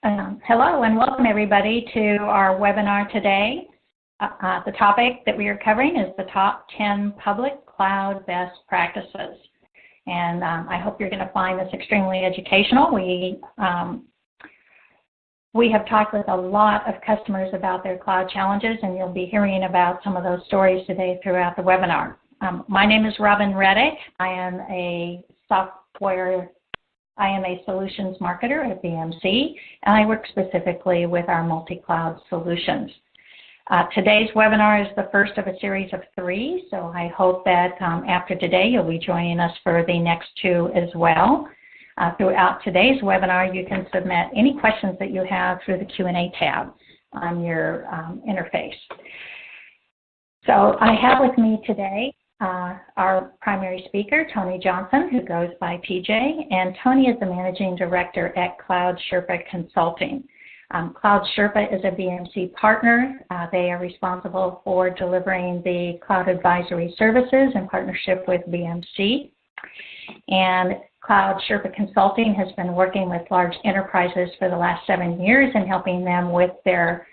Hello and welcome everybody to our webinar today. The topic that we are covering is the top 10 public cloud best practices. And I hope you're going to find this extremely educational. We have talked with a lot of customers about their cloud challenges, and you'll be hearing about some of those stories today throughout the webinar. My name is Robin Reddick. I am a solutions marketer at BMC, and I work specifically with our multi-cloud solutions. Today's webinar is the first of a series of 3, so I hope that after today you'll be joining us for the next 2 as well. Throughout today's webinar, you can submit any questions that you have through the Q&A tab on your interface. So I have with me today our primary speaker, Tony Johnson, who goes by TJ, and Tony is the Managing Director at Cloud Sherpa Consulting. Cloud Sherpa is a BMC partner. They are responsible for delivering the cloud advisory services in partnership with BMC. And Cloud Sherpa Consulting has been working with large enterprises for the last 7 years and helping them with their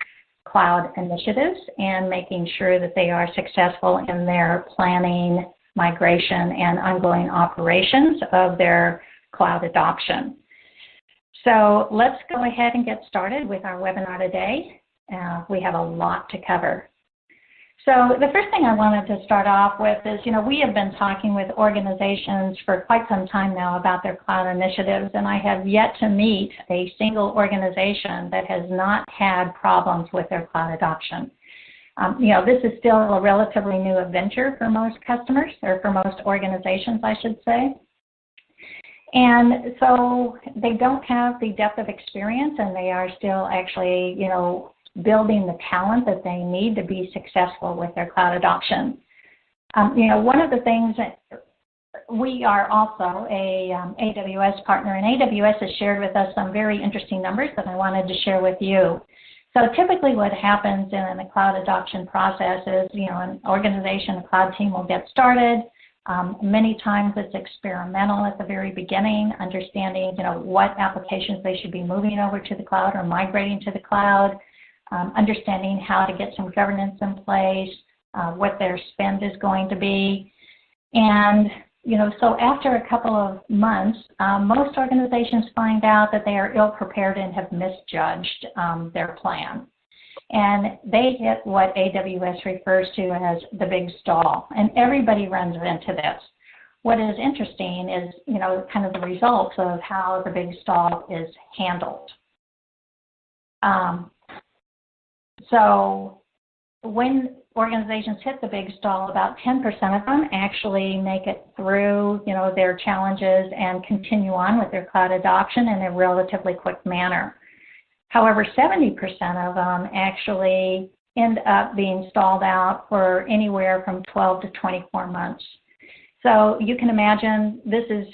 cloud initiatives and making sure that they are successful in their planning, migration, and ongoing operations of their cloud adoption. So let's go ahead and get started with our webinar today. We have a lot to cover. So the first thing I wanted to start off with is, we have been talking with organizations for quite some time now about their cloud initiatives, and I have yet to meet a single organization that has not had problems with their cloud adoption. This is still a relatively new venture for most customers, or for most organizations, I should say. And so they don't have the depth of experience, and they are still actually, building the talent that they need to be successful with their cloud adoption. One of the things that we are also a AWS partner, and AWS has shared with us some very interesting numbers that I wanted to share with you. So typically what happens in the cloud adoption process is, an organization, a cloud team will get started. Many times it's experimental at the very beginning, understanding, what applications they should be moving over to the cloud or migrating to the cloud. Understanding how to get some governance in place, what their spend is going to be. And, so after a couple of months, most organizations find out that they are ill-prepared and have misjudged their plan. And they hit what AWS refers to as the big stall. And everybody runs into this. What is interesting is, kind of the results of how the big stall is handled. So when organizations hit the big stall, about 10% of them actually make it through, their challenges and continue on with their cloud adoption in a relatively quick manner. However, 70% of them actually end up being stalled out for anywhere from 12 to 24 months. So you can imagine this is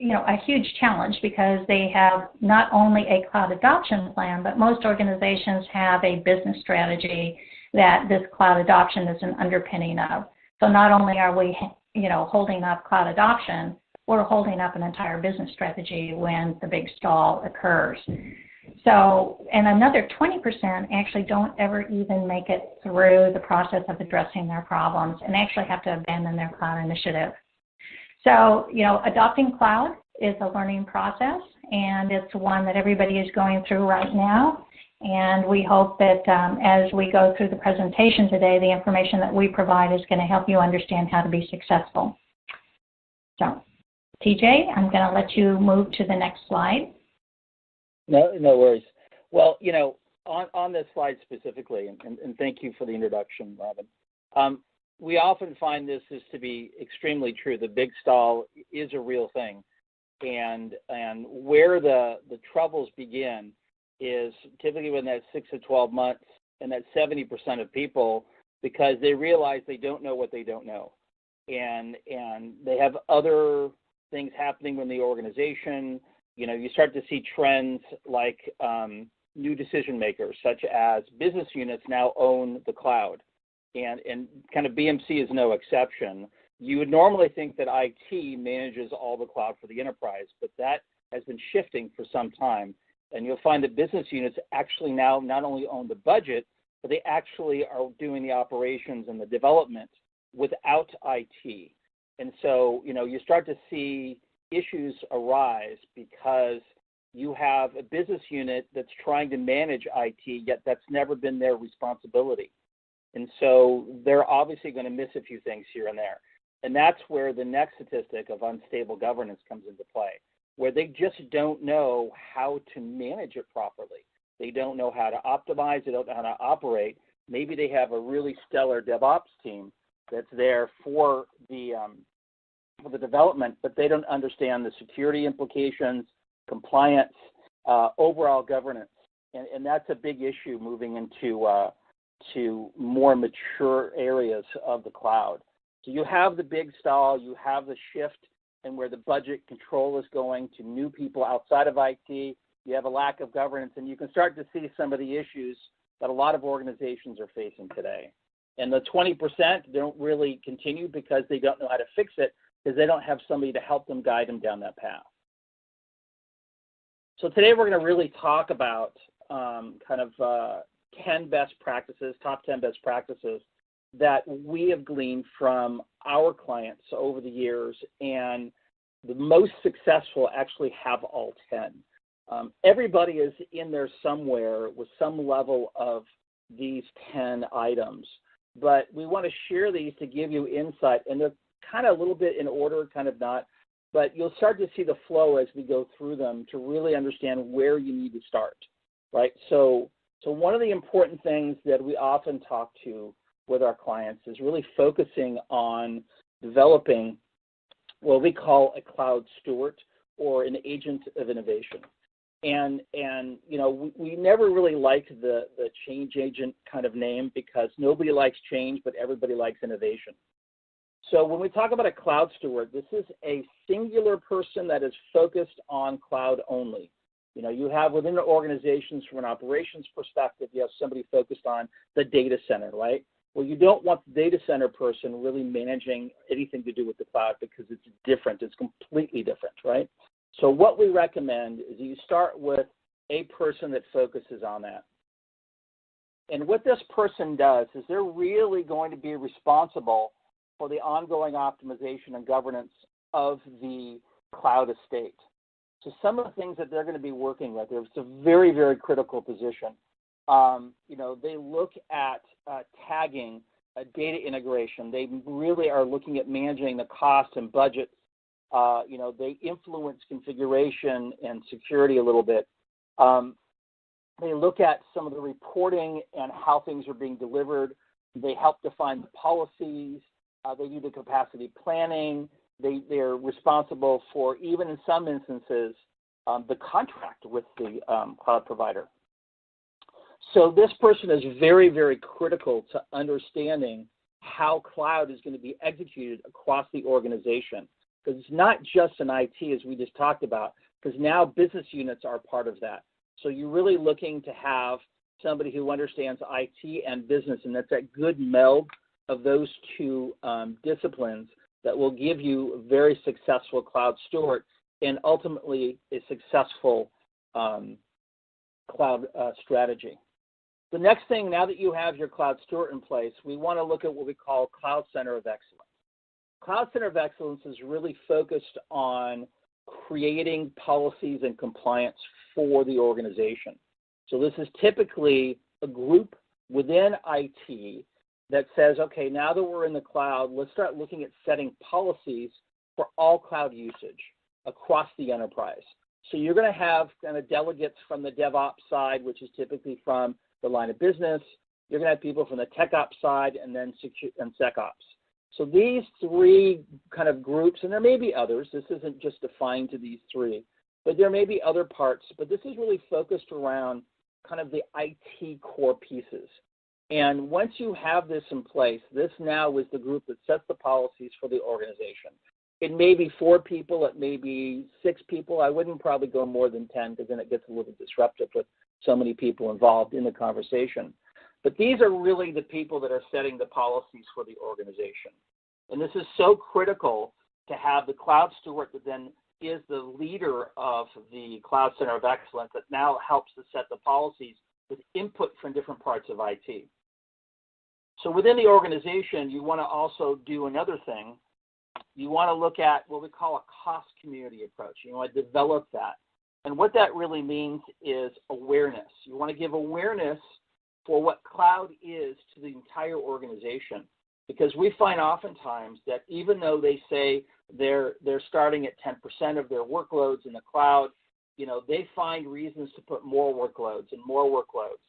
a huge challenge because they have not only a cloud adoption plan, but most organizations have a business strategy that this cloud adoption is an underpinning of. So not only are we, holding up cloud adoption, we're holding up an entire business strategy when the big stall occurs. So, and another 20% actually don't ever even make it through the process of addressing their problems and actually have to abandon their cloud initiative. So, adopting cloud is a learning process, and it's one that everybody is going through right now. And we hope that as we go through the presentation today, the information that we provide is going to help you understand how to be successful. So, TJ, I'm going to let you move to the next slide. No worries. Well, on this slide specifically, and thank you for the introduction, Robin. We often find this is to be extremely true. The big stall is a real thing. And where the troubles begin is typically when that's 6 to 12 months, and that's 70% of people, because they realize they don't know what they don't know. And they have other things happening in the organization. You start to see trends like new decision makers, such as business units now own the cloud. And kind of BMC is no exception. You would normally think that IT manages all the cloud for the enterprise, but that has been shifting for some time. And you'll find that business units actually now not only own the budget, but they actually are doing the operations and the development without IT. And so, you start to see issues arise because you have a business unit that's trying to manage IT, yet that's never been their responsibility. And so they're obviously going to miss a few things here and there. And that's where the next statistic of unstable governance comes into play, where they just don't know how to manage it properly. They don't know how to optimize, they don't know how to operate. Maybe they have a really stellar DevOps team that's there for the development, but they don't understand the security implications, compliance, overall governance. And that's a big issue moving into to more mature areas of the cloud. So you have the big stall, you have the shift and where the budget control is going to new people outside of IT, you have a lack of governance, and you can start to see some of the issues that a lot of organizations are facing today. And the 20% don't really continue because they don't know how to fix it, because they don't have somebody to help them, guide them down that path. So today we're going to really talk about 10 best practices, top 10 best practices that we have gleaned from our clients over the years, and the most successful actually have all 10. Everybody is in there somewhere with some level of these 10 items, but we want to share these to give you insight, and they're kind of a little bit in order, kind of not, but you'll start to see the flow as we go through them to really understand where you need to start, right? So one of the important things that we often talk to with our clients is really focusing on developing what we call a cloud steward or an agent of innovation. And we never really liked the change agent kind of name because nobody likes change, but everybody likes innovation. So when we talk about a cloud steward, this is a singular person that is focused on cloud only. You have within the organizations from an operations perspective, you have somebody focused on the data center, right? Well, you don't want the data center person really managing anything to do with the cloud because it's different. It's completely different, right? So what we recommend is you start with a person that focuses on that. And what this person does is they're really going to be responsible for the ongoing optimization and governance of the cloud estate. So some of the things that they're going to be working with, it's a very, very critical position. They look at tagging, data integration. They really are looking at managing the cost and budget. They influence configuration and security a little bit. They look at some of the reporting and how things are being delivered. They help define the policies. They do the capacity planning. They're responsible for, even in some instances, the contract with the cloud provider. So this person is very, very critical to understanding how cloud is going to be executed across the organization. Because it's not just an IT, as we just talked about, because now business units are part of that. So you're really looking to have somebody who understands IT and business, and that's that good meld of those two disciplines that will give you a very successful cloud steward and ultimately a successful cloud strategy. The next thing, now that you have your cloud steward in place, we want to look at what we call Cloud Center of Excellence. Cloud Center of Excellence is really focused on creating policies and compliance for the organization. So this is typically a group within IT that says, okay, now that we're in the cloud, let's start looking at setting policies for all cloud usage across the enterprise. So you're going to have kind of delegates from the DevOps side, which is typically from the line of business. You're going to have people from the TechOps side and then SecOps. So these three kind of groups, and there may be others, this isn't just defined to these three, but there may be other parts, but this is really focused around kind of the IT core pieces. And once you have this in place, this now is the group that sets the policies for the organization. It may be 4 people, it may be 6 people. I wouldn't probably go more than 10 because then it gets a little bit disruptive with so many people involved in the conversation. But these are really the people that are setting the policies for the organization. And this is so critical to have the cloud steward that then is the leader of the Cloud Center of Excellence that now helps to set the policies with input from different parts of IT. So within the organization, you want to also do another thing. You want to look at what we call a cost community approach. You want to develop that. And what that really means is awareness. You want to give awareness for what cloud is to the entire organization. Because we find oftentimes that even though they say they're starting at 10% of their workloads in the cloud, they find reasons to put more workloads and more workloads.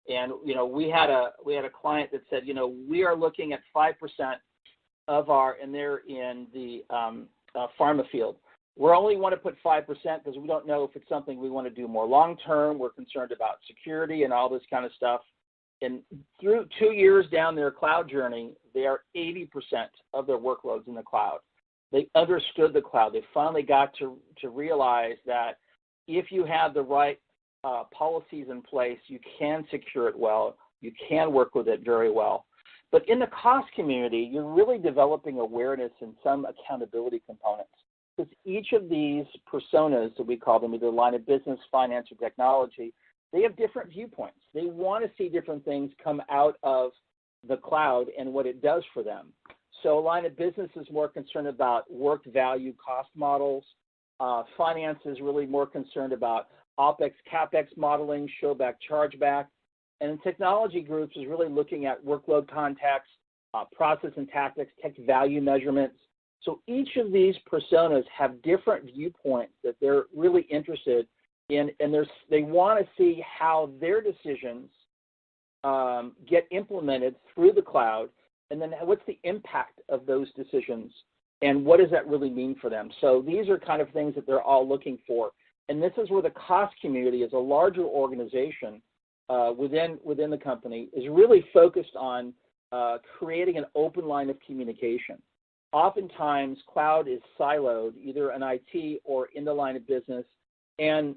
And we had a client that said, we are looking at 5% of our, and they're in the pharma field. We only want to put 5% because we don't know if it's something we want to do more long term. We're concerned about security and all this kind of stuff. And through 2 years down their cloud journey, they are 80% of their workloads in the cloud. They understood the cloud. They finally got to realize that if you have the right policies in place, you can secure it well. You can work with it very well. But in the cost community, you're really developing awareness and some accountability components. Because each of these personas that we call them, either line of business, finance, or technology, they have different viewpoints. They want to see different things come out of the cloud and what it does for them. So a line of business is more concerned about work value cost models. Finance is really more concerned about OPEX, CAPEX modeling, showback, chargeback. And technology groups is really looking at workload context, process and tactics, tech value measurements. So each of these personas have different viewpoints that they're really interested in, and they want to see how their decisions get implemented through the cloud, and then what's the impact of those decisions, and what does that really mean for them. So these are kind of things that they're all looking for. And this is where the cost community, as a larger organization within the company, is really focused on creating an open line of communication. Oftentimes, cloud is siloed, either in IT or in the line of business, and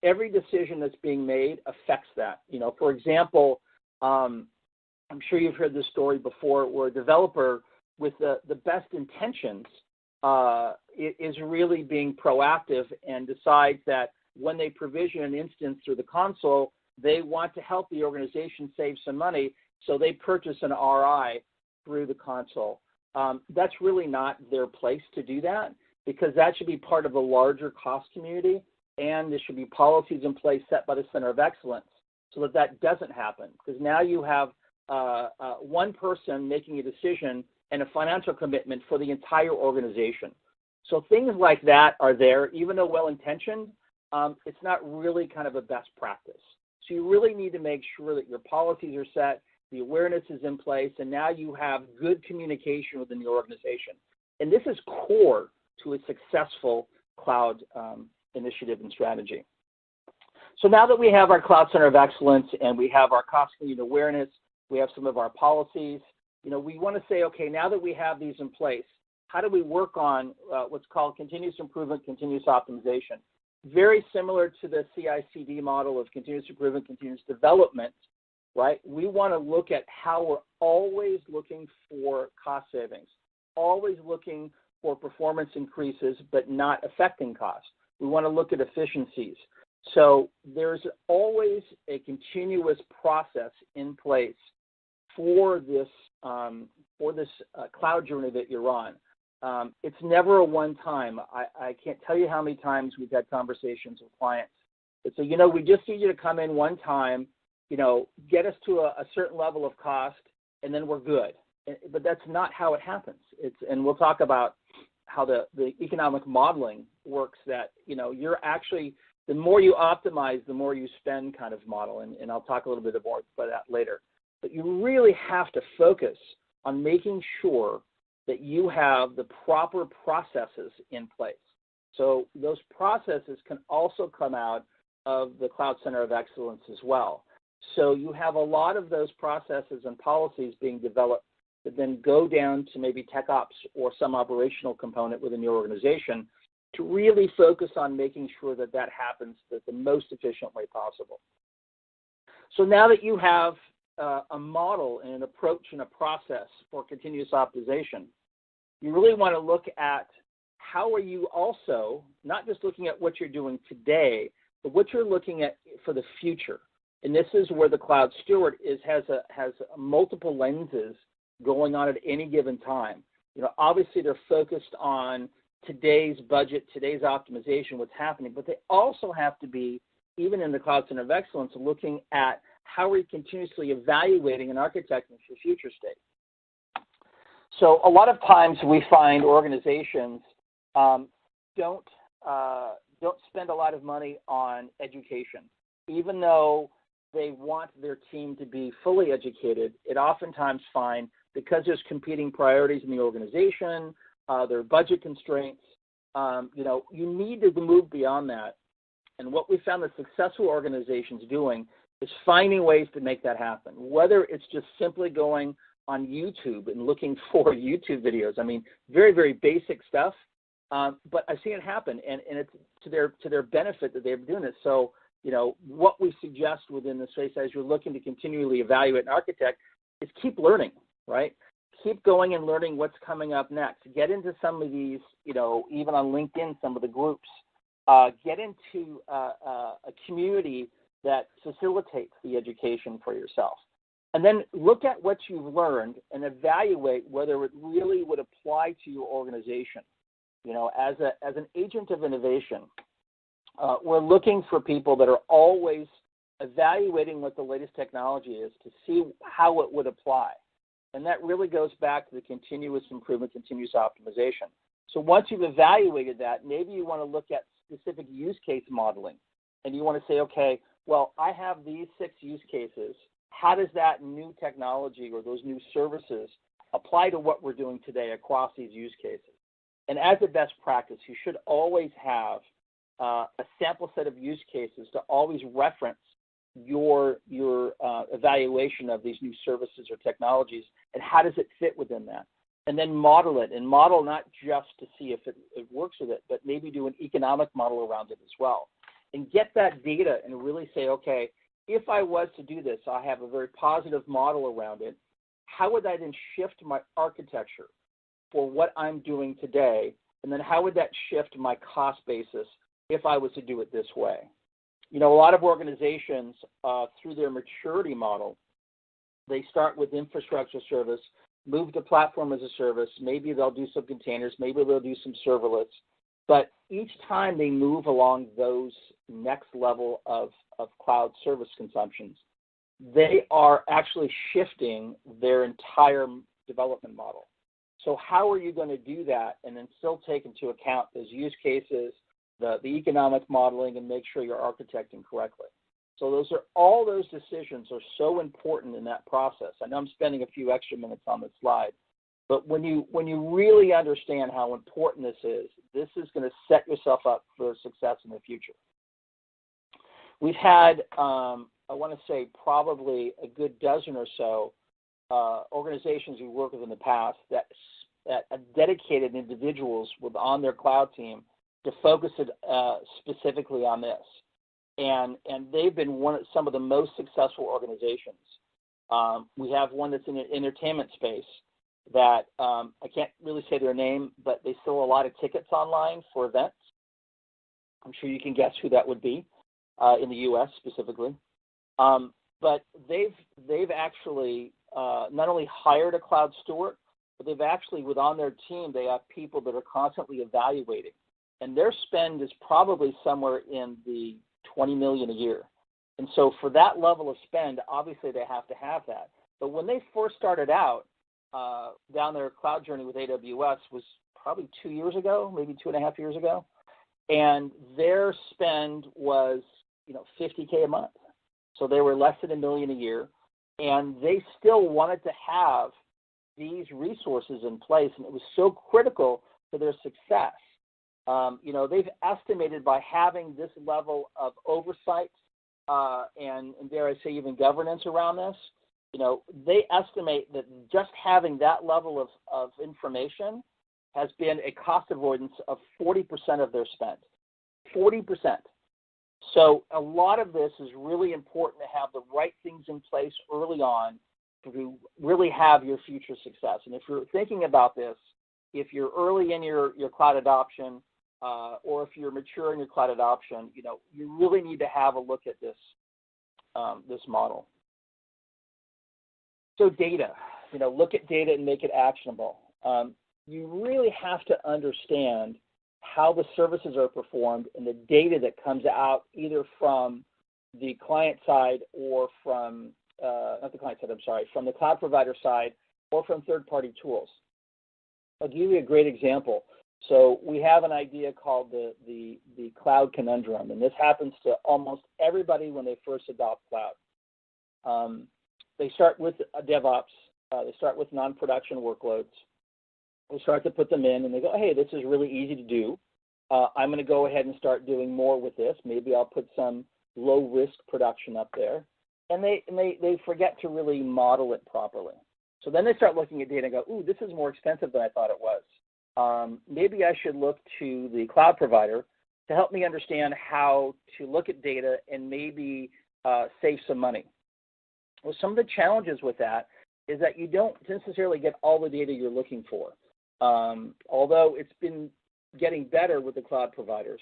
every decision that's being made affects that. For example, I'm sure you've heard this story before, where a developer with the best intentions is really being proactive and decides that when they provision an instance through the console, they want to help the organization save some money, so they purchase an RI through the console. That's really not their place to do that, because that should be part of a larger cost community, and there should be policies in place set by the Center of Excellence so that that doesn't happen. Because now you have one person making a decision and a financial commitment for the entire organization. So things like that are there, even though well-intentioned, it's not really kind of a best practice. So you really need to make sure that your policies are set, the awareness is in place, and now you have good communication within the organization. And this is core to a successful cloud initiative and strategy. So now that we have our Cloud Center of Excellence and we have our cost community awareness, we have some of our policies, we want to say, okay, now that we have these in place, how do we work on what's called continuous improvement, continuous optimization? Very similar to the CI/CD model of continuous improvement, continuous development, right? We want to look at how we're always looking for cost savings, always looking for performance increases, but not affecting costs. We want to look at efficiencies. So there's always a continuous process in place for this cloud journey that you're on. It's never a one-time. I can't tell you how many times we've had conversations with clients that say, we just need you to come in one time, get us to a certain level of cost, and then we're good. But that's not how it happens. And we'll talk about how the economic modeling works, that, you're actually, the more you optimize, the more you spend kind of model. And I'll talk a little bit more about that later. But you really have to focus on making sure that you have the proper processes in place. So those processes can also come out of the Cloud Center of Excellence as well. So you have a lot of those processes and policies being developed that then go down to maybe tech ops or some operational component within your organization to really focus on making sure that that happens the most efficient way possible. So now that you have a model and an approach and a process for continuous optimization, you really want to look at how are you also not just looking at what you're doing today, but what you're looking at for the future. And this is where the cloud steward has multiple lenses going on at any given time. Obviously they're focused on today's budget, today's optimization, what's happening, but they also have to be, even in the Cloud Center of Excellence, looking at how are you continuously evaluating and architecting for future state. So a lot of times we find organizations don't spend a lot of money on education. Even though they want their team to be fully educated, it oftentimes find, because there's competing priorities in the organization, there are budget constraints, you need to move beyond that. And what we found that successful organizations doing is finding ways to make that happen, whether it's just simply going on YouTube and looking for YouTube videos. I mean, very, very basic stuff, but I've seen it happen, and it's to their benefit that they're doing it. So, what we suggest within the space as you're looking to continually evaluate and architect is keep learning, right? Keep going and learning what's coming up next. Get into some of these, even on LinkedIn, some of the groups. Get into a community that facilitates the education for yourself. And then look at what you've learned and evaluate whether it really would apply to your organization. As an agent of innovation, we're looking for people that are always evaluating what the latest technology is to see how it would apply. And that really goes back to the continuous improvement, continuous optimization. So once you've evaluated that, maybe you want to look at specific use case modeling. And you want to say, okay, well, I have these 6 use cases. How does that new technology or those new services apply to what we're doing today across these use cases? And as a best practice, you should always have a sample set of use cases to always reference your evaluation of these new services or technologies, and how does it fit within that. And then model it, and model not just to see if it works with it, but maybe do an economic model around it as well. And get that data and really say, okay, if I was to do this, I have a very positive model around it. How would I then shift my architecture for what I'm doing today? And then how would that shift my cost basis if I was to do it this way? A lot of organizations, through their maturity model, they start with infrastructure service, move to platform as a service. Maybe they'll do some containers, maybe they'll do some serverless. But each time they move along those next level of cloud service consumptions, they are actually shifting their entire development model. So how are you going to do that and then still take into account those use cases, the economic modeling, and make sure you're architecting correctly? So all those decisions are so important in that process. I know I'm spending a few extra minutes on this slide, but when you really understand how important this is going to set yourself up for success in the future. We've had, I want to say, probably a good dozen or so organizations we worked with in the past that dedicated individuals on their cloud team to focus it specifically on this. And they've been some of the most successful organizations. We have one that's in the entertainment space that I can't really say their name, but they sell a lot of tickets online for events. I'm sure you can guess who that would be in the U.S. specifically. But they've actually not only hired a cloud steward, but they've actually, on their team, they have people that are constantly evaluating. And their spend is probably somewhere in the $20 million a year. And so for that level of spend, obviously they have to have that. But when they first started out down their cloud journey with AWS was probably 2 years ago, maybe 2.5 years ago. And their spend was, $50K a month. So they were less than $1 million a year. And they still wanted to have these resources in place. And it was so critical to their success. They've estimated by having this level of oversight and dare I say even governance around this, they estimate that just having that level of information has been a cost avoidance of 40% of their spend. 40%. So a lot of this is really important to have the right things in place early on to really have your future success. And if you're thinking about this, if you're early in your cloud adoption, or if you're mature in your cloud adoption, you really need to have a look at this this model. So data, look at data and make it actionable. You really have to understand how the services are performed and the data that comes out either from the client side or from, not the client side, I'm sorry, from the cloud provider side or from third-party tools. I'll give you a great example. So we have an idea called the cloud conundrum, and this happens to almost everybody when they first adopt cloud. They start with DevOps, they start with non-production workloads. They start to put them in, and they go, hey, this is really easy to do. I'm going to go ahead and start doing more with this. Maybe I'll put some low-risk production up there. And they forget to really model it properly. So then they start looking at data and go, ooh, this is more expensive than I thought it was. Maybe I should look to the cloud provider to help me understand how to look at data and maybe save some money. Well, some of the challenges with that is that you don't necessarily get all the data you're looking for. Although it's been getting better with the cloud providers,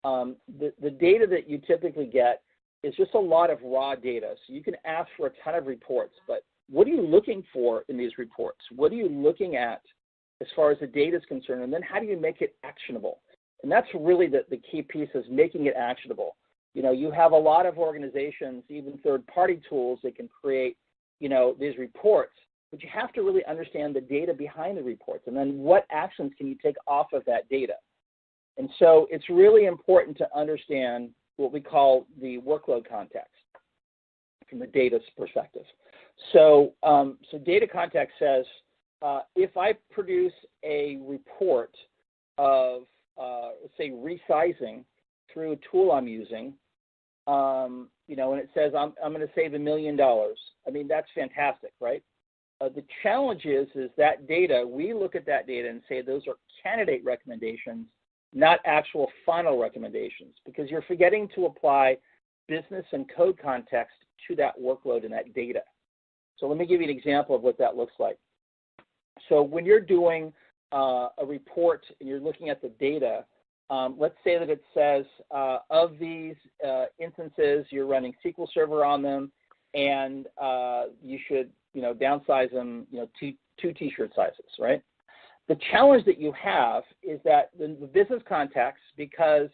the data that you typically get is just a lot of raw data. So you can ask for a ton of reports, but what are you looking for in these reports? What are you looking at as far as the data is concerned? And then how do you make it actionable? And that's really the key piece, is making it actionable. You have a lot of organizations, even third-party tools that can create, these reports, but you have to really understand the data behind the reports, and then what actions can you take off of that data. And so it's really important to understand what we call the workload context from the data's perspective. So, data context says, if I produce a report of, say, resizing through a tool I'm using, and it says I'm going to save $1 million. I mean, that's fantastic, right? The challenge is that data, we look at that data and say those are candidate recommendations, not actual final recommendations, because you're forgetting to apply business and code context to that workload and that data. So let me give you an example of what that looks like. So when you're doing a report and you're looking at the data, let's say that it says of these instances, you're running SQL Server on them, and you should downsize them two t-shirt sizes, right? The challenge that you have is that the business context, because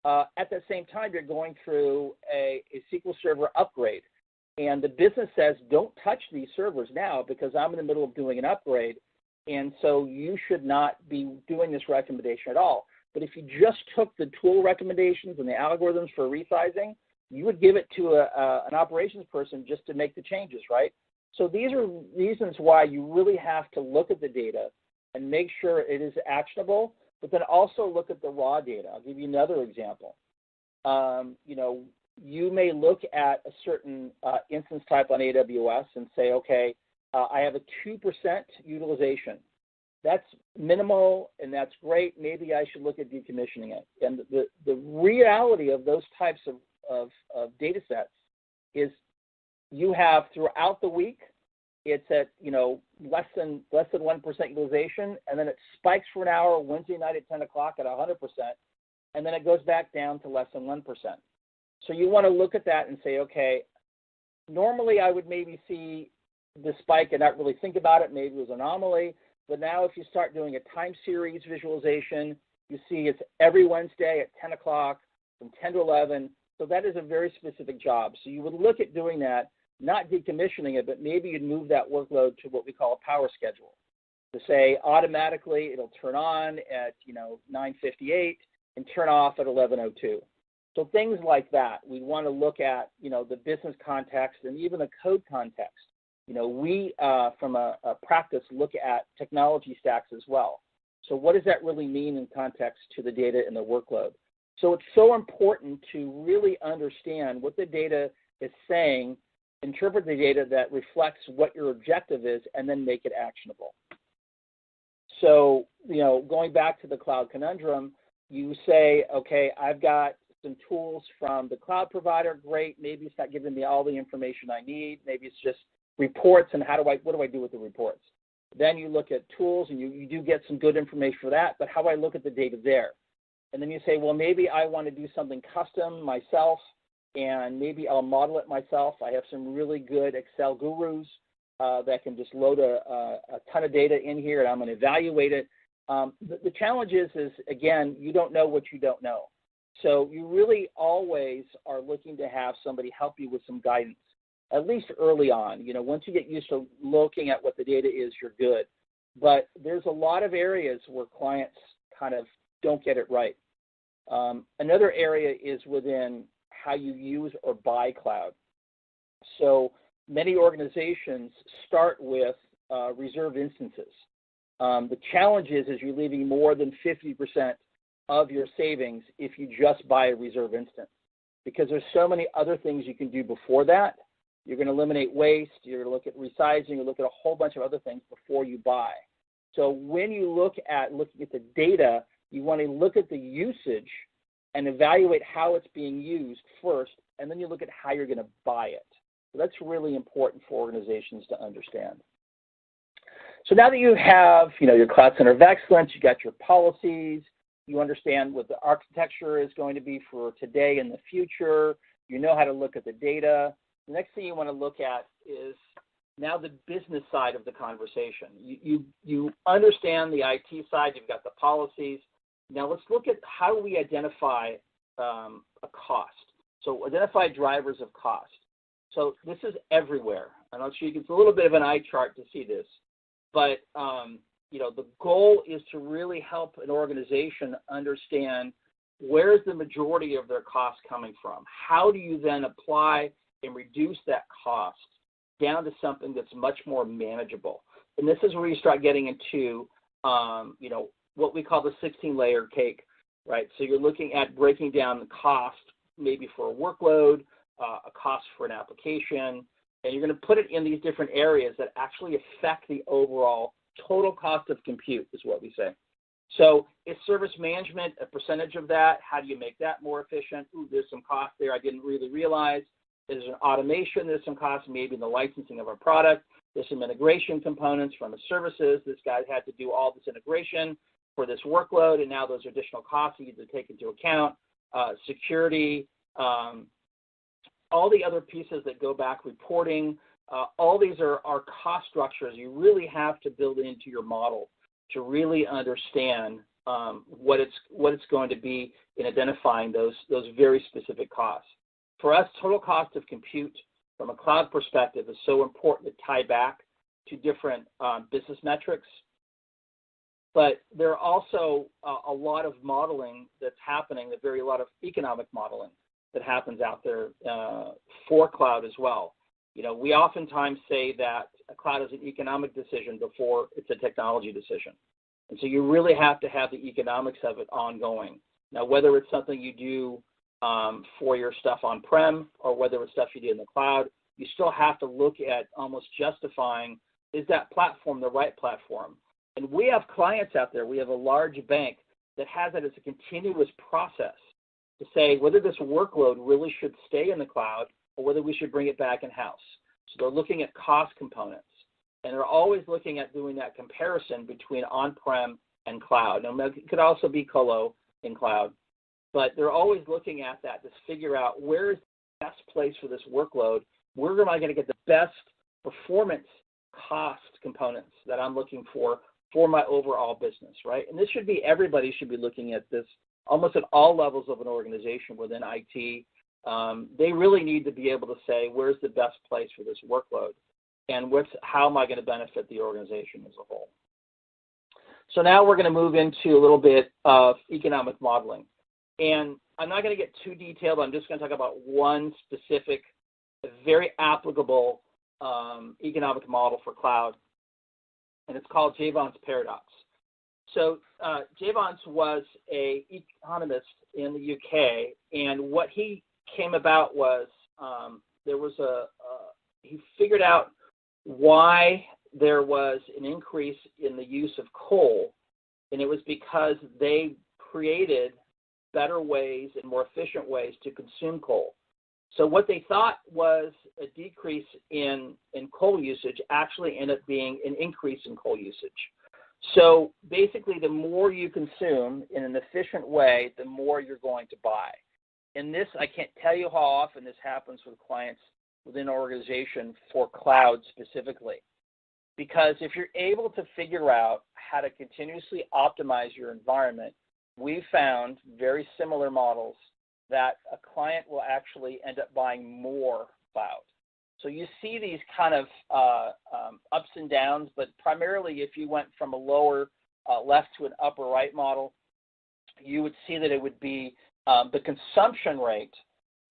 at the same time you're going through a SQL Server upgrade, and the business says, don't touch these servers now because I'm in the middle of doing an upgrade, and so you should not be doing this recommendation at all. But if you just took the tool recommendations and the algorithms for resizing, you would give it to an operations person just to make the changes, right? So these are reasons why you really have to look at the data and make sure it is actionable, but then also look at the raw data. I'll give you another example. You may look at a certain instance type on AWS and say, okay, I have a 2% utilization. That's minimal and that's great. Maybe I should look at decommissioning it. And the reality of those types of data sets is you have throughout the week, it's at less than 1% utilization, and then it spikes for an hour Wednesday night at 10 o'clock at 100%, and then it goes back down to less than 1%. So you want to look at that and say, okay, normally I would maybe see the spike and not really think about it. Maybe it was an anomaly. But now if you start doing a time series visualization, you see it's every Wednesday at 10 o'clock from 10 to 11. So that is a very specific job. So you would look at doing that, not decommissioning it, but maybe you'd move that workload to what we call a power schedule. To say automatically it'll turn on at 9:58 and turn off at 11:02. So things like that, we want to look at the business context and even the code context. We from a practice look at technology stacks as well. So what does that really mean in context to the data and the workload? So it's so important to really understand what the data is saying, interpret the data that reflects what your objective is, and then make it actionable. So, going back to the cloud conundrum, you say, okay, I've got some tools from the cloud provider. Great. Maybe it's not giving me all the information I need. Maybe it's just reports, and what do I do with the reports? Then you look at tools, and you do get some good information for that, but how do I look at the data there? And then you say, well, maybe I want to do something custom myself, and maybe I'll model it myself. I have some really good Excel gurus that can just load a ton of data in here, and I'm going to evaluate it. The challenge is, again, you don't know what you don't know. So you really always are looking to have somebody help you with some guidance, at least early on. You know, once you get used to looking at what the data is, you're good. But there's a lot of areas where clients kind of don't get it right. Another area is within how you use or buy cloud. So many organizations start with reserved instances. The challenge is you're leaving more than 50% of your savings if you just buy a reserve instance, because there's so many other things you can do before that. You're going to eliminate waste, you're going to look at resizing, you look at a whole bunch of other things before you buy. So when you looking at the data, you want to look at the usage and evaluate how it's being used first, and then you look at how you're going to buy it. So that's really important for organizations to understand. So now that you have, your Cloud Center of Excellence, you got your policies, you understand what the architecture is going to be for today and the future, you know how to look at the data. The next thing you want to look at is now the business side of the conversation. You understand the IT side, you've got the policies. Now let's look at how do we identify a cost. So identify drivers of cost. So this is everywhere. And I'll show you, it's a little bit of an eye chart to see this. But, the goal is to really help an organization understand where's the majority of their costs coming from. How do you then apply and reduce that cost down to something that's much more manageable? And this is where you start getting into, what we call the 16-layer cake, right? So you're looking at breaking down the cost, maybe for a workload, a cost for an application, and you're going to put it in these different areas that actually affect the overall total cost of compute, is what we say. So is service management a percentage of that? How do you make that more efficient? Ooh, there's some cost there I didn't really realize. There's an automation, there's some cost maybe in the licensing of our product. There's some integration components from the services. This guy had to do all this integration for this workload, and now those are additional costs you need to take into account. Security, all the other pieces that go back, reporting, all these are cost structures you really have to build into your model to really understand what it's going to be in identifying those very specific costs. For us, total cost of compute from a cloud perspective is so important to tie back to different business metrics. But there are also a lot of modeling that's happening, a lot of economic modeling that happens out there for cloud as well. We oftentimes say that a cloud is an economic decision before it's a technology decision. And so you really have to have the economics of it ongoing. Now, whether it's something you do for your stuff on-prem or whether it's stuff you do in the cloud, you still have to look at almost justifying, is that platform the right platform? And we have clients out there, we have a large bank that has it as a continuous process to say whether this workload really should stay in the cloud or whether we should bring it back in-house. So they're looking at cost components, and they're always looking at doing that comparison between on-prem and cloud. Now, it could also be colo in cloud, but they're always looking at that to figure out where is the best place for this workload, where am I going to get the best performance cost components that I'm looking for my overall business, right? And this should be, everybody should be looking at this almost at all levels of an organization within IT. They really need to be able to say, where's the best place for this workload? And how am I going to benefit the organization as a whole? So now we're going to move into a little bit of economic modeling. And I'm not going to get too detailed. I'm just going to talk about one specific, very applicable economic model for cloud. And it's called Jevons paradox. So Jevons was an economist in the UK, and what he came about was he figured out why there was an increase in the use of coal, and it was because they created better ways and more efficient ways to consume coal. So what they thought was a decrease in coal usage actually ended up being an increase in coal usage. So basically, the more you consume in an efficient way, the more you're going to buy. And this, I can't tell you how often this happens with clients within an organization for cloud specifically. Because if you're able to figure out how to continuously optimize your environment, we found very similar models that a client will actually end up buying more cloud. So you see these kind of ups and downs, but primarily if you went from a lower left to an upper right model, you would see that it would be the consumption rate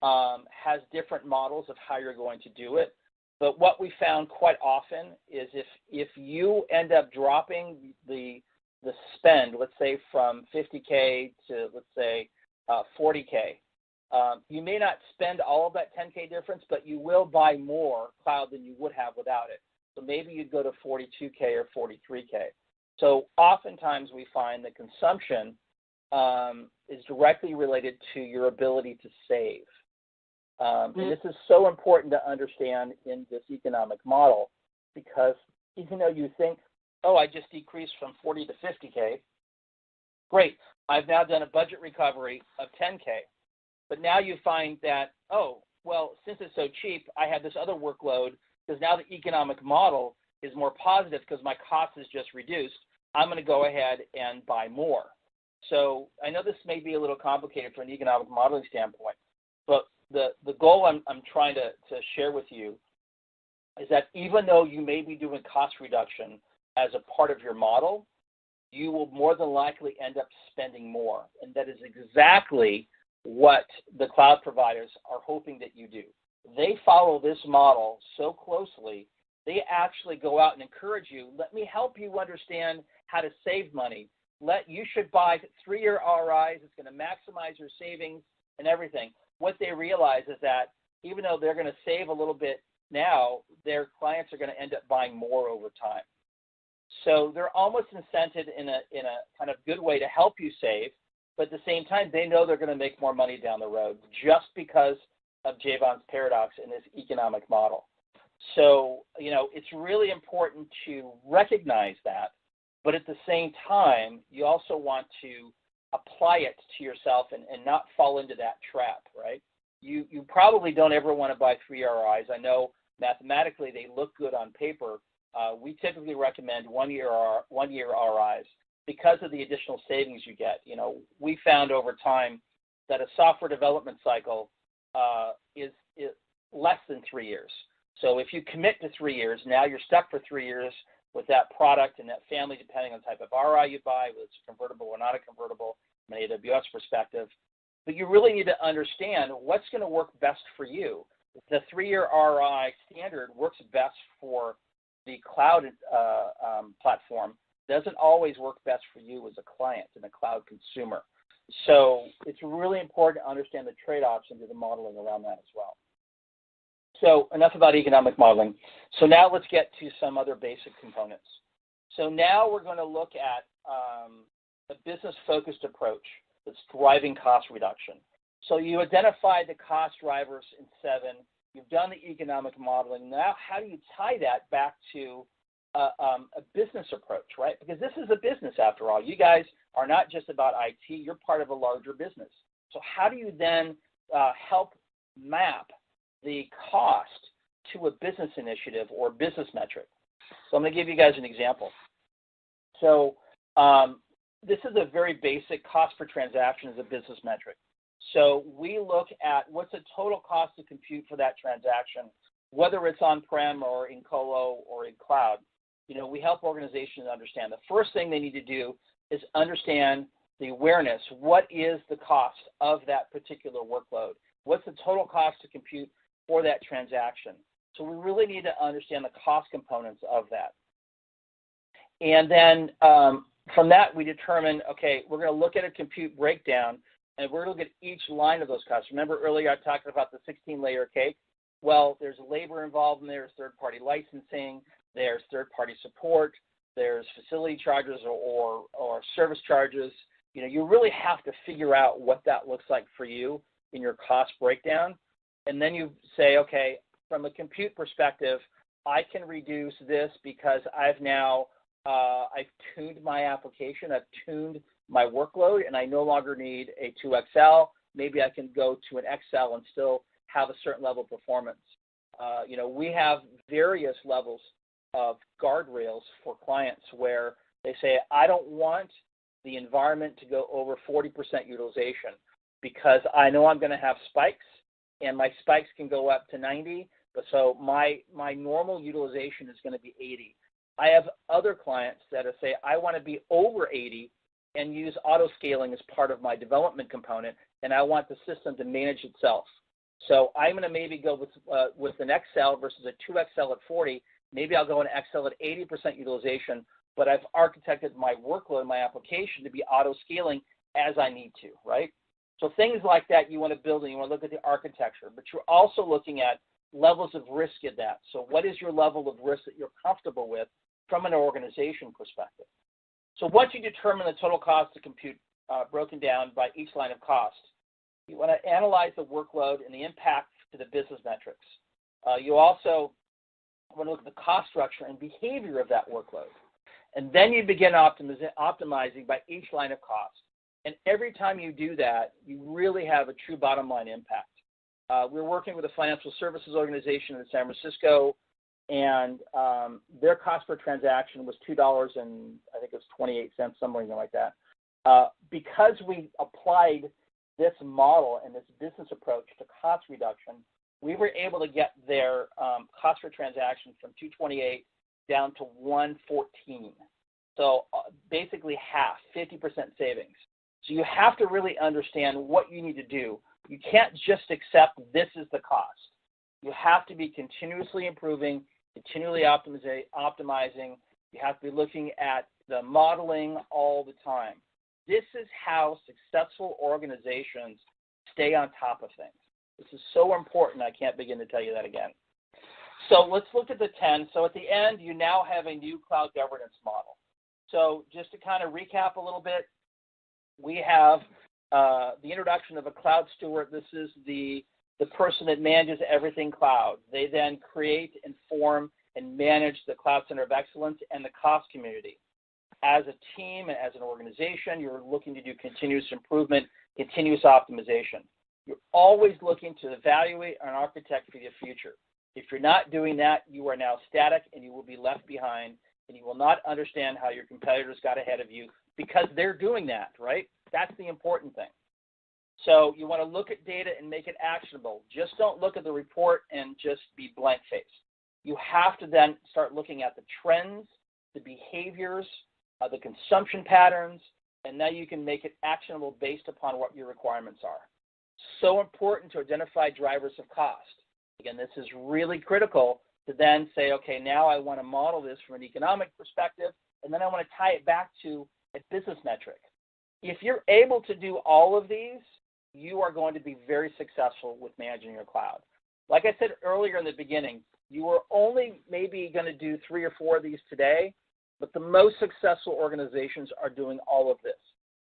has different models of how you're going to do it. But what we found quite often is if you end up dropping the spend, let's say from 50K to, let's say, 40K, you may not spend all of that 10K difference, but you will buy more cloud than you would have without it. So maybe you'd go to 42K or 43K. So oftentimes we find that consumption is directly related to your ability to save. And this is so important to understand in this economic model, because even though you think, oh, I just decreased from 40 to 50K, great, I've now done a budget recovery of 10K. But now you find that, oh, well, since it's so cheap, I have this other workload, because now the economic model is more positive because my cost is just reduced. I'm going to go ahead and buy more. So I know this may be a little complicated from an economic modeling standpoint, but the goal I'm trying to share with you is that even though you may be doing cost reduction as a part of your model, you will more than likely end up spending more. And that is exactly what the cloud providers are hoping that you do. They follow this model so closely, they actually go out and encourage you, let me help you understand how to save money. You should buy 3-year RIs, it's going to maximize your savings and everything. What they realize is that even though they're going to save a little bit now, their clients are going to end up buying more over time. So they're almost incented in a kind of good way to help you save, but at the same time, they know they're going to make more money down the road just because of Jevons paradox in this economic model. So, it's really important to recognize that, but at the same time, you also want to apply it to yourself and not fall into that trap, right? You probably don't ever want to buy 3 RIs. I know mathematically they look good on paper. We typically recommend 1-year RIs because of the additional savings you get. We found over time that a software development cycle is less than 3 years. So if you commit to 3 years, now you're stuck for 3 years with that product and that family, depending on the type of RI you buy, whether it's convertible or not a convertible from an AWS perspective. But you really need to understand what's going to work best for you. The 3-year RI standard works best for the cloud platform. Doesn't always work best for you as a client and a cloud consumer. So it's really important to understand the trade-offs and do the modeling around that as well. So enough about economic modeling. So now let's get to some other basic components. So now we're going to look at a business-focused approach that's driving cost reduction. So you identified the cost drivers in 7. You've done the economic modeling. Now how do you tie that back to a business approach, right? Because this is a business after all. You guys are not just about IT. You're part of a larger business. So how do you then help map the cost to a business initiative or business metric? So I'm going to give you guys an example. So this is a very basic cost per transaction as a business metric. So we look at what's the total cost to compute for that transaction, whether it's on-prem or in colo or in cloud. We help organizations understand. The first thing they need to do is understand the awareness. What is the cost of that particular workload? What's the total cost to compute for that transaction? So we really need to understand the cost components of that. And then from that, we determine, okay, we're going to look at a compute breakdown, and we're going to look at each line of those costs. Remember earlier I talked about the 16-layer cake? Well, there's labor involved in there, there's third-party licensing, there's third-party support, there's facility charges or service charges. You really have to figure out what that looks like for you in your cost breakdown. and then you say, okay, from a compute perspective, I can reduce this because I've now I've tuned my application, I've tuned my workload, and I no longer need a 2XL. Maybe I can go to an XL and still have a certain level of performance. We have various levels of guardrails for clients where they say, I don't want the environment to go over 40% utilization because I know I'm going to have spikes, and my spikes can go up to 90, so my normal utilization is going to be 80. I have other clients that say, I want to be over 80 and use auto scaling as part of my development component, and I want the system to manage itself. So I'm going to maybe go with an XL versus a 2XL at 40. Maybe I'll go an XL at 80% utilization, but I've architected my workload, my application to be auto scaling as I need to, right? So things like that you want to build, and you want to look at the architecture, but you're also looking at levels of risk in that. So what is your level of risk that you're comfortable with from an organization perspective? So once you determine the total cost to compute broken down by each line of cost, you want to analyze the workload and the impact to the business metrics. You also want to look at the cost structure and behavior of that workload. And then you begin optimizing by each line of cost. And every time you do that, you really have a true bottom line impact. We're working with a financial services organization in San Francisco, and their cost per transaction was $2 and I think it was 28 cents, something like that. Because we applied this model and this business approach to cost reduction, we were able to get their cost per transaction from 228 down to 114. So basically half, 50% savings. So you have to really understand what you need to do. You can't just accept this is the cost. You have to be continuously improving, continually optimizing. You have to be looking at the modeling all the time. This is how successful organizations stay on top of things. This is so important, I can't begin to tell you that again. So let's look at the 10. So at the end, you now have a new cloud governance model. So just to kind of recap a little bit, we have the introduction of a cloud steward. This is the person that manages everything cloud. They then create, inform, and manage the Cloud Center of Excellence and the cost community. As a team, as an organization, you're looking to do continuous improvement, continuous optimization. You're always looking to evaluate and architect for the future. If you're not doing that, you are now static and you will be left behind, and you will not understand how your competitors got ahead of you because they're doing that, right? That's the important thing. So you want to look at data and make it actionable. Just don't look at the report and just be blank-faced. You have to then start looking at the trends, the behaviors, the consumption patterns, and now you can make it actionable based upon what your requirements are. So important to identify drivers of cost. Again, this is really critical to then say, okay, now I want to model this from an economic perspective, and then I want to tie it back to a business metric. If you're able to do all of these, you are going to be very successful with managing your cloud. Like I said earlier in the beginning, you are only maybe going to do 3 or 4 of these today, but the most successful organizations are doing all of this.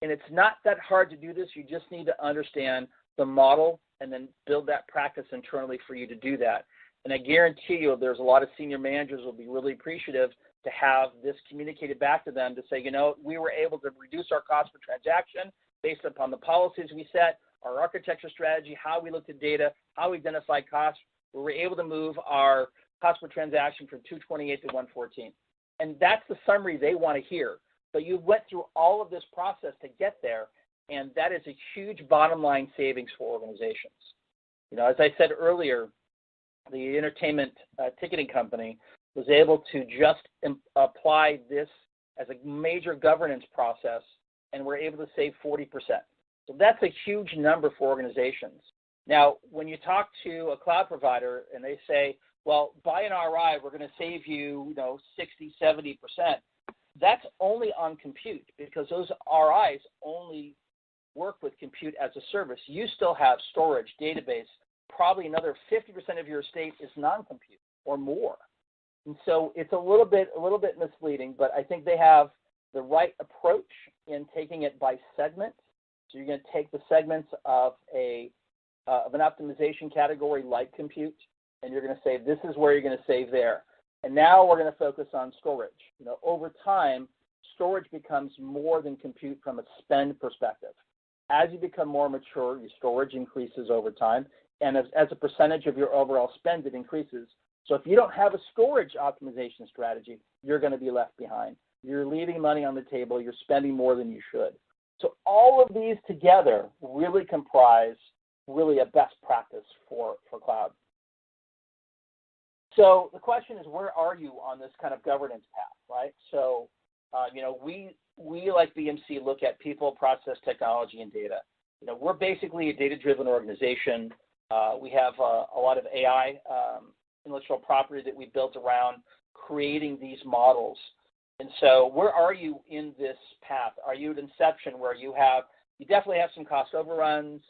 And it's not that hard to do this. You just need to understand the model and then build that practice internally for you to do that. And I guarantee you there's a lot of senior managers will be really appreciative to have this communicated back to them to say, you know, we were able to reduce our cost per transaction based upon the policies we set, our architecture strategy, how we looked at data, how we identified costs. We were able to move our cost per transaction from 228 to 114. And that's the summary they want to hear. So you went through all of this process to get there, and that is a huge bottom line savings for organizations. You know, as I said earlier, the entertainment ticketing company was able to just apply this as a major governance process, and we're able to save 40%. So that's a huge number for organizations. Now, when you talk to a cloud provider and they say, well, by an RI, we're going to save you, 60, 70%, that's only on compute because those RIs only work with compute as a service. You still have storage, database, probably another 50% of your estate is non-compute or more. And so it's a little bit misleading, but I think they have the right approach in taking it by segment. So you're going to take the segments of a of an optimization category like compute, and you're going to say this is where you're going to save there. And now we're going to focus on storage. Over time, storage becomes more than compute from a spend perspective. As you become more mature, your storage increases over time, and as a percentage of your overall spend, it increases. So if you don't have a storage optimization strategy, you're going to be left behind. You're leaving money on the table. You're spending more than you should. So all of these together really comprise really a best practice for cloud. So the question is, where are you on this kind of governance path, right? So, we like BMC look at people, process, technology, and data. We're basically a data-driven organization. We have a lot of AI intellectual property that we built around creating these models. And so where are you in this path? Are you at inception where you definitely have some cost overruns,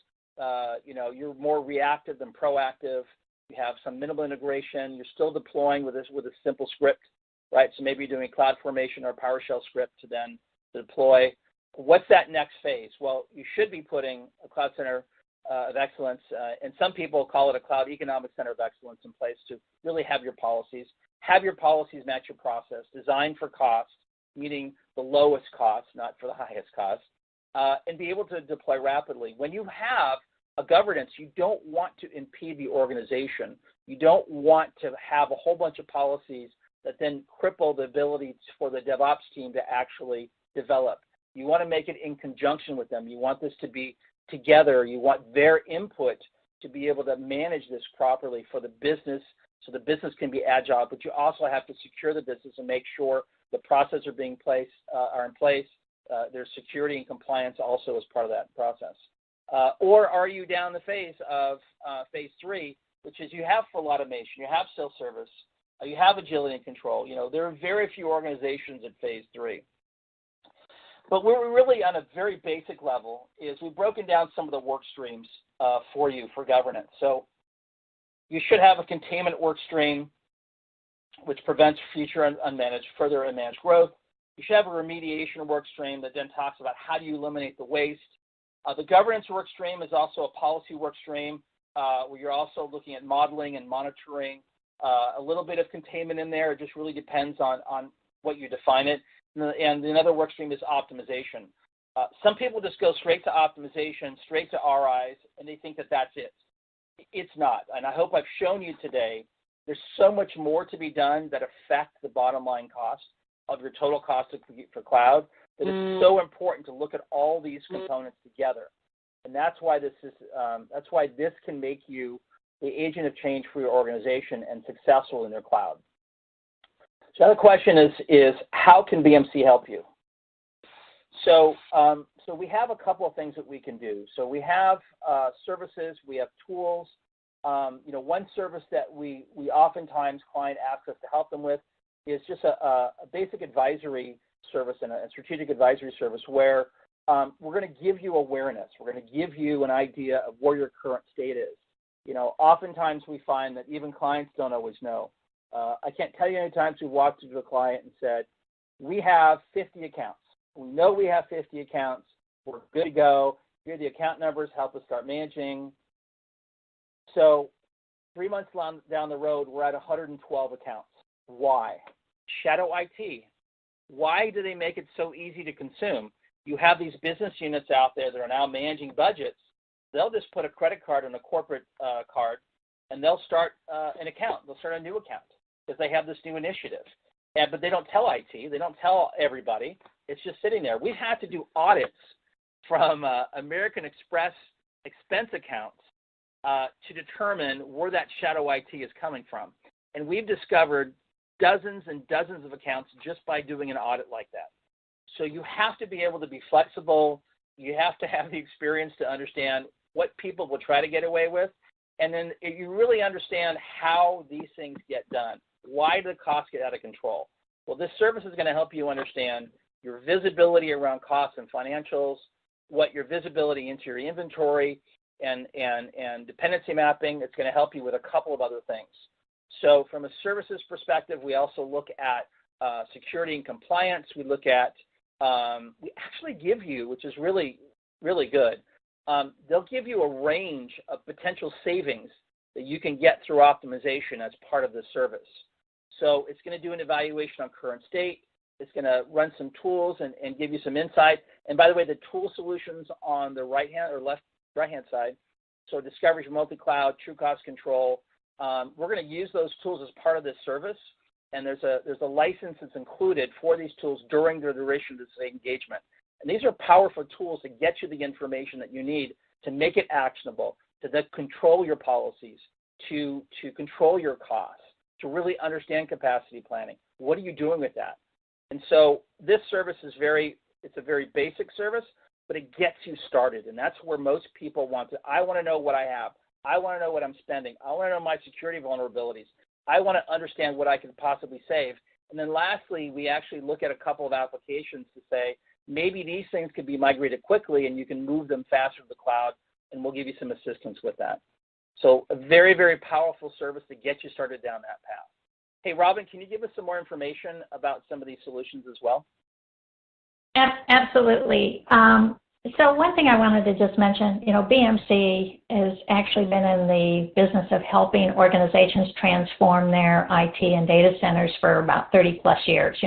you're more reactive than proactive, you have some minimal integration, you're still deploying with a simple script, right? So maybe you're doing CloudFormation or PowerShell script to then deploy. What's that next phase? Well, you should be putting a Cloud Center of Excellence, and some people call it a Cloud Economic Center of Excellence in place to really have your policies. Have your policies match your process, designed for cost, meaning the lowest cost, not for the highest cost, and be able to deploy rapidly. When you have a governance, you don't want to impede the organization. You don't want to have a whole bunch of policies that then cripple the ability for the DevOps team to actually develop. You want to make it in conjunction with them. You want this to be together. You want their input to be able to manage this properly for the business, so the business can be agile, but you also have to secure the business and make sure the processes are in place. There's security and compliance also as part of that process. Or are you down the phase of phase 3, which is you have full automation, you have self-service, you have agility and control. There are very few organizations at phase 3. But we're really on a very basic level is we've broken down some of the work streams for you for governance. So you should have a containment work stream, which prevents further unmanaged growth. You should have a remediation work stream that then talks about how do you eliminate the waste. The governance work stream is also a policy work stream where you're also looking at modeling and monitoring. A little bit of containment in there. It just really depends on what you define it. And another work stream is optimization. Some people just go straight to optimization, straight to RIs, and they think that that's it. It's not. And I hope I've shown you today there's so much more to be done that affect the bottom line cost of your total cost for cloud that it's so important to look at all these components together. And that's why this can make you the agent of change for your organization and successful in their cloud. So the other question is how can BMC help you? So we have a couple of things that we can do. So we have services, we have tools. One service that we oftentimes client asks us to help them with is just a basic advisory service and a strategic advisory service where we're going to give you awareness. We're going to give you an idea of where your current state is. Oftentimes we find that even clients don't always know. I can't tell you how many times we've walked into a client and said, we have 50 accounts. We know we have 50 accounts. We're good to go. Here are the account numbers. Help us start managing. So 3 months down the road, we're at 112 accounts. Why? Shadow IT. Why do they make it so easy to consume? You have these business units out there that are now managing budgets. They'll just put a credit card on a corporate card, and they'll start an account. They'll start a new account because they have this new initiative. But they don't tell IT. They don't tell everybody. It's just sitting there. We've had to do audits from American Express expense accounts to determine where that shadow IT is coming from. And we've discovered dozens and dozens of accounts just by doing an audit like that. So you have to be able to be flexible. You have to have the experience to understand what people will try to get away with. And then you really understand how these things get done. Why do the costs get out of control? Well, this service is going to help you understand your visibility around costs and financials, what your visibility into your inventory and dependency mapping. It's going to help you with a couple of other things. So from a services perspective, we also look at security and compliance. We look at, we actually give you, which is really, really good, they'll give you a range of potential savings that you can get through optimization as part of the service. So it's going to do an evaluation on current state. It's going to run some tools and give you some insight. And by the way, the tool solutions on the right-hand or right-hand side, so Discovery for Multi-Cloud, True Cost Control, we're going to use those tools as part of this service. And there's a license that's included for these tools during the duration of this engagement. And these are powerful tools to get you the information that you need to make it actionable, to then control your policies, to control your costs, to really understand capacity planning. What are you doing with that? And so this service is it's a very basic service, but it gets you started. And that's where most people want to. I want to know what I have. I want to know what I'm spending. I want to know my security vulnerabilities. I want to understand what I can possibly save. And then lastly, we actually look at a couple of applications to say, maybe these things could be migrated quickly and you can move them faster to the cloud, and we'll give you some assistance with that. So a very, very powerful service to get you started down that path. Hey, Robin, can you give us some more information about some of these solutions as well? Absolutely. So one thing I wanted to just mention, BMC has actually been in the business of helping organizations transform their IT and data centers for about 30 plus years.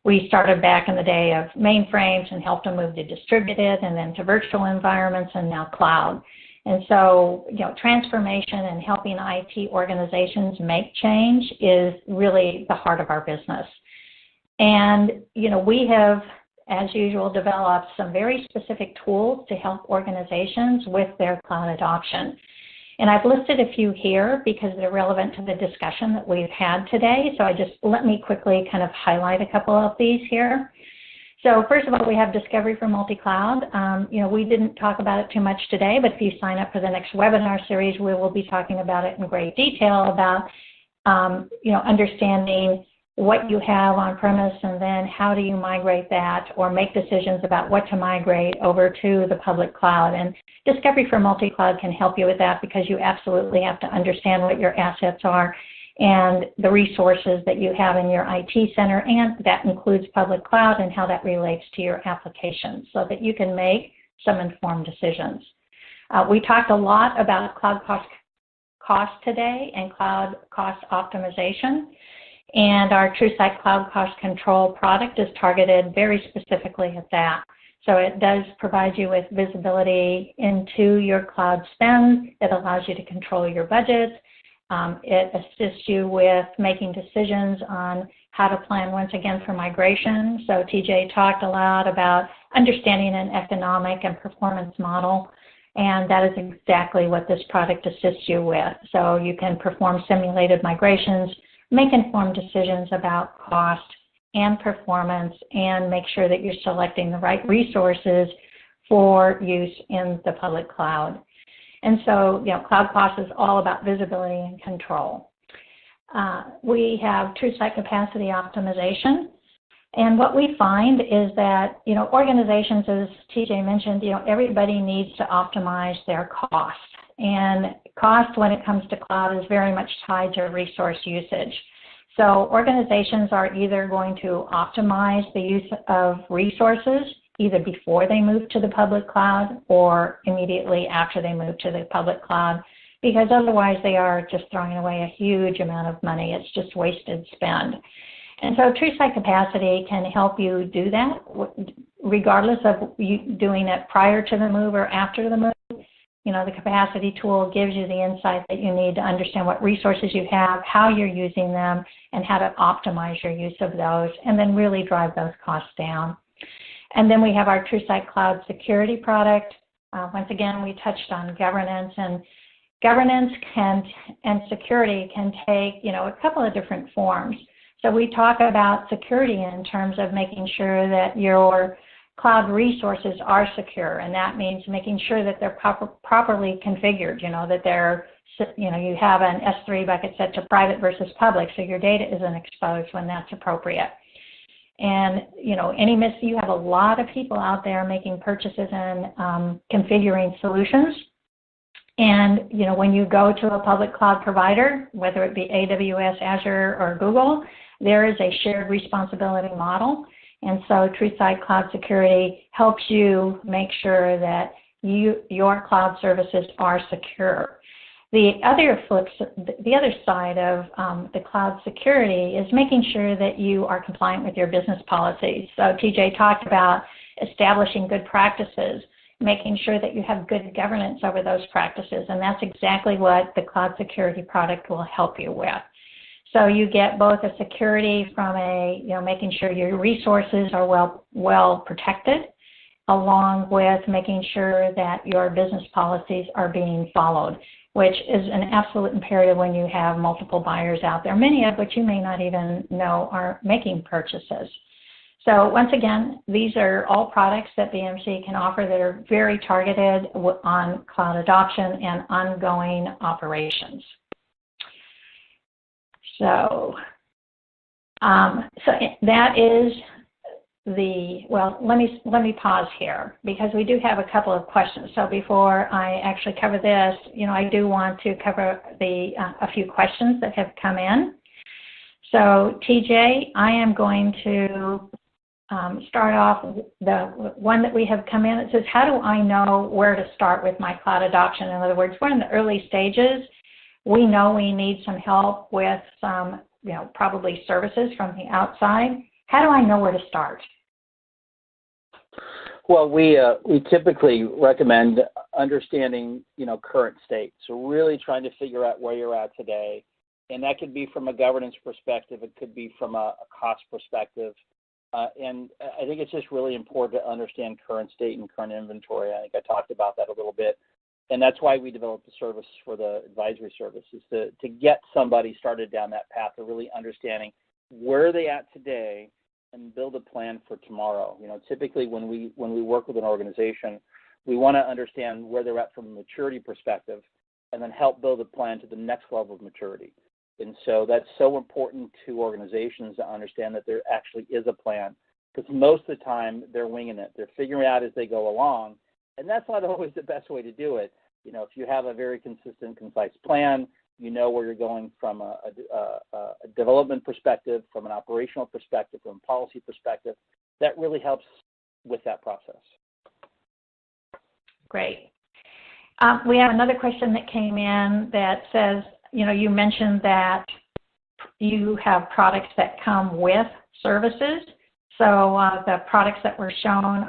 We started back in the day of mainframes and helped them move to distributed and then to virtual environments and now cloud. And so, transformation and helping IT organizations make change is really the heart of our business. And, we have, as usual, developed some very specific tools to help organizations with their cloud adoption. And I've listed a few here because they're relevant to the discussion that we've had today. So let me quickly kind of highlight a couple of these here. So first of all, we have Discovery for Multi-Cloud. We didn't talk about it too much today, but if you sign up for the next webinar series, we will be talking about it in great detail about, understanding what you have on premise and then how do you migrate that or make decisions about what to migrate over to the public cloud. And Discovery for Multi-Cloud can help you with that because you absolutely have to understand what your assets are and the resources that you have in your IT center, and that includes public cloud and how that relates to your applications so that you can make some informed decisions. We talked a lot about cloud cost today and cloud cost optimization. And our TruSight Cloud Cost Control product is targeted very specifically at that. So it does provide you with visibility into your cloud spend. It allows you to control your budget. It assists you with making decisions on how to plan, once again, for migration. So TJ talked a lot about understanding an economic and performance model, and that is exactly what this product assists you with. So you can perform simulated migrations, make informed decisions about cost and performance, and make sure that you're selecting the right resources for use in the public cloud. And so, cloud cost is all about visibility and control. We have TruSight Capacity Optimization. And what we find is that, organizations, as TJ mentioned, everybody needs to optimize their cost. And cost when it comes to cloud is very much tied to resource usage. So organizations are either going to optimize the use of resources either before they move to the public cloud or immediately after they move to the public cloud, because otherwise they are just throwing away a huge amount of money. It's just wasted spend. And so TruSight Capacity can help you do that, regardless of you doing it prior to the move or after the move. The capacity tool gives you the insight that you need to understand what resources you have, how you're using them, and how to optimize your use of those, and then really drive those costs down. And then we have our TruSight Cloud Security product. Once again, we touched on governance, and governance and security can take, a couple of different forms. So we talk about security in terms of making sure that your cloud resources are secure, and that means making sure that they're properly configured, that they're, you have an S3 bucket set to private versus public, so your data isn't exposed when that's appropriate. And, you have a lot of people out there making purchases and configuring solutions. And, when you go to a public cloud provider, whether it be AWS, Azure, or Google, there is a shared responsibility model. And so TruSight Cloud Security helps you make sure that your cloud services are secure. The other side of the cloud security is making sure that you are compliant with your business policies. So TJ talked about establishing good practices, making sure that you have good governance over those practices, and that's exactly what the cloud security product will help you with. So you get both a security from making sure your resources are well protected, along with making sure that your business policies are being followed, which is an absolute imperative when you have multiple buyers out there, many of which you may not even know are making purchases. So once again, these are all products that BMC can offer that are very targeted on cloud adoption and ongoing operations. So that is let me pause here because we do have a couple of questions. So before I actually cover this, I do want to cover a few questions that have come in. So TJ, I am going to start off the one that we have come in. It says, how do I know where to start with my cloud adoption? In other words, we're in the early stages. We know we need some help with some, probably services from the outside. How do I know where to start? Well, we typically recommend understanding, current state. So really trying to figure out where you're at today. And that could be from a governance perspective. It could be from a cost perspective. And I think it's just really important to understand current state and current inventory. I think I talked about that a little bit. And that's why we developed the service for the advisory service, is to get somebody started down that path of really understanding where are they at today and build a plan for tomorrow. Typically when we work with an organization, we want to understand where they're at from a maturity perspective and then help build a plan to the next level of maturity. And so that's so important to organizations to understand that there actually is a plan, because most of the time they're winging it. They're figuring it out as they go along, and that's not always the best way to do it. If you have a very consistent, concise plan, where you're going from a development perspective, from an operational perspective, from a policy perspective, that really helps with that process. Great. We have another question that came in that says, you mentioned that you have products that come with services. So the products that were shown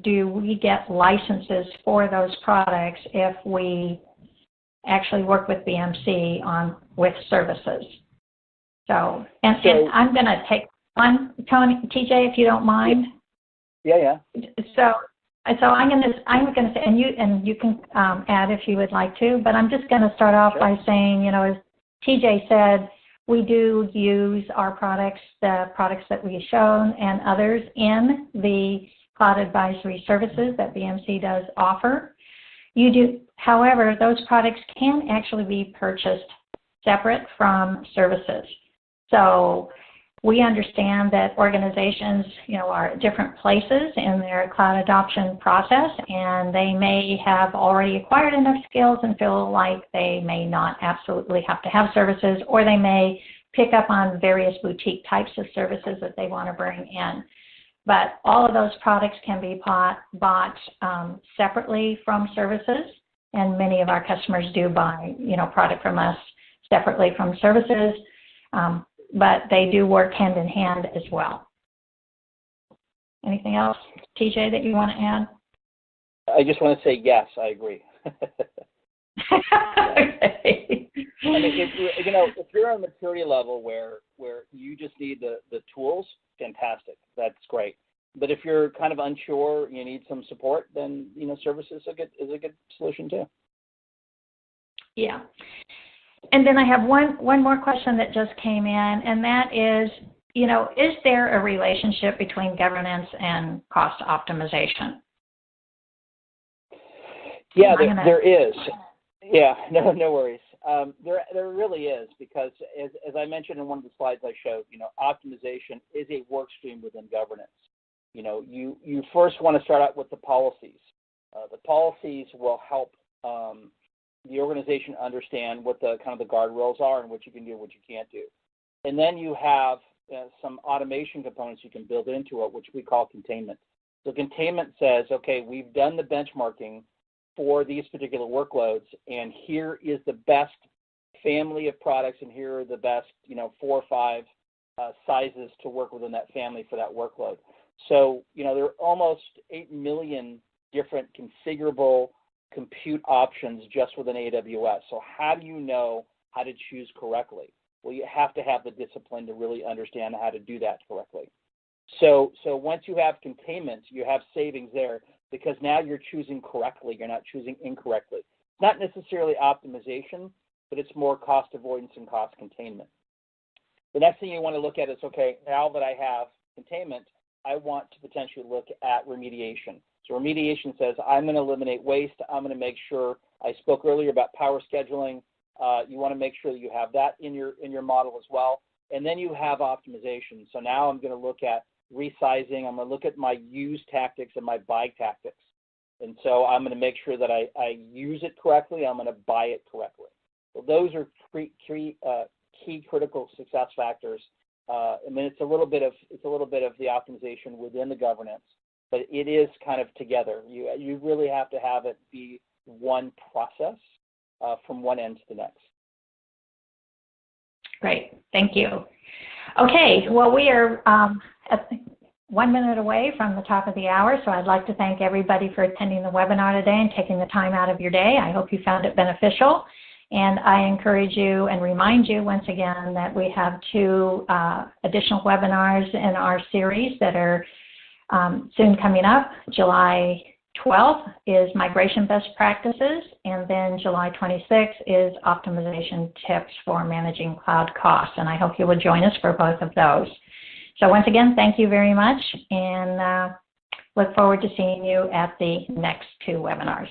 do we get licenses for those products if we actually work with BMC with services? And I'm going to take one, TJ, if you don't mind. Yeah. So I'm going to say, and you can add if you would like to, but I'm just going to start off by saying, as TJ said, we do use our products, the products that we've shown and others in the cloud advisory services that BMC does offer. However, those products can actually be purchased separate from services. So we understand that organizations, are at different places in their cloud adoption process, and they may have already acquired enough skills and feel like they may not absolutely have to have services, or they may pick up on various boutique types of services that they want to bring in. But all of those products can be bought separately from services, and many of our customers do buy, product from us separately from services. But they do work hand in hand as well. Anything else, TJ, that you want to add? I just want to say yes, I agree. Okay. If you're on a maturity level where you just need the tools, fantastic. That's great. But if you're kind of unsure, you need some support, then services is a good solution too. Yeah. And then I have one more question that just came in, and that is, is there a relationship between governance and cost optimization? Yeah, there is. Yeah, no worries. There really is, because as I mentioned in one of the slides I showed, optimization is a work stream within governance. You first want to start out with the policies. The policies will help the organization understand what the kind of the guardrails are and what you can do and what you can't do. And then you have some automation components you can build into it, which we call containment. So containment says, okay, we've done the benchmarking, for these particular workloads, and here is the best family of products, and here are the best, 4 or 5 sizes to work within that family for that workload. So, there are almost 8 million different configurable compute options just within AWS. So how do you know how to choose correctly? Well, you have to have the discipline to really understand how to do that correctly. So once you have containment, you have savings there because now you're choosing correctly. You're not choosing incorrectly. It's not necessarily optimization, but it's more cost avoidance and cost containment. The next thing you want to look at is, okay, now that I have containment, I want to potentially look at remediation. So remediation says, I'm going to eliminate waste. I'm going to make sure, I spoke earlier about power scheduling. You want to make sure that you have that in your model as well. And then you have optimization. So now I'm going to look at resizing. I'm going to look at my use tactics and my buy tactics. And so I'm going to make sure that I use it correctly. I'm going to buy it correctly. So those are three key critical success factors. I mean, it's a little bit of the optimization within the governance, but it is kind of together. You really have to have it be one process from one end to the next. Great, thank you. Okay, well, we are 1 minute away from the top of the hour, so I'd like to thank everybody for attending the webinar today and taking the time out of your day. I hope you found it beneficial. And I encourage you and remind you once again that we have 2 additional webinars in our series that are soon coming up. July 12th is Migration Best Practices, and then July 26th is Optimization Tips for Managing Cloud Costs. And I hope you will join us for both of those. So once again, thank you very much, and look forward to seeing you at the next 2 webinars.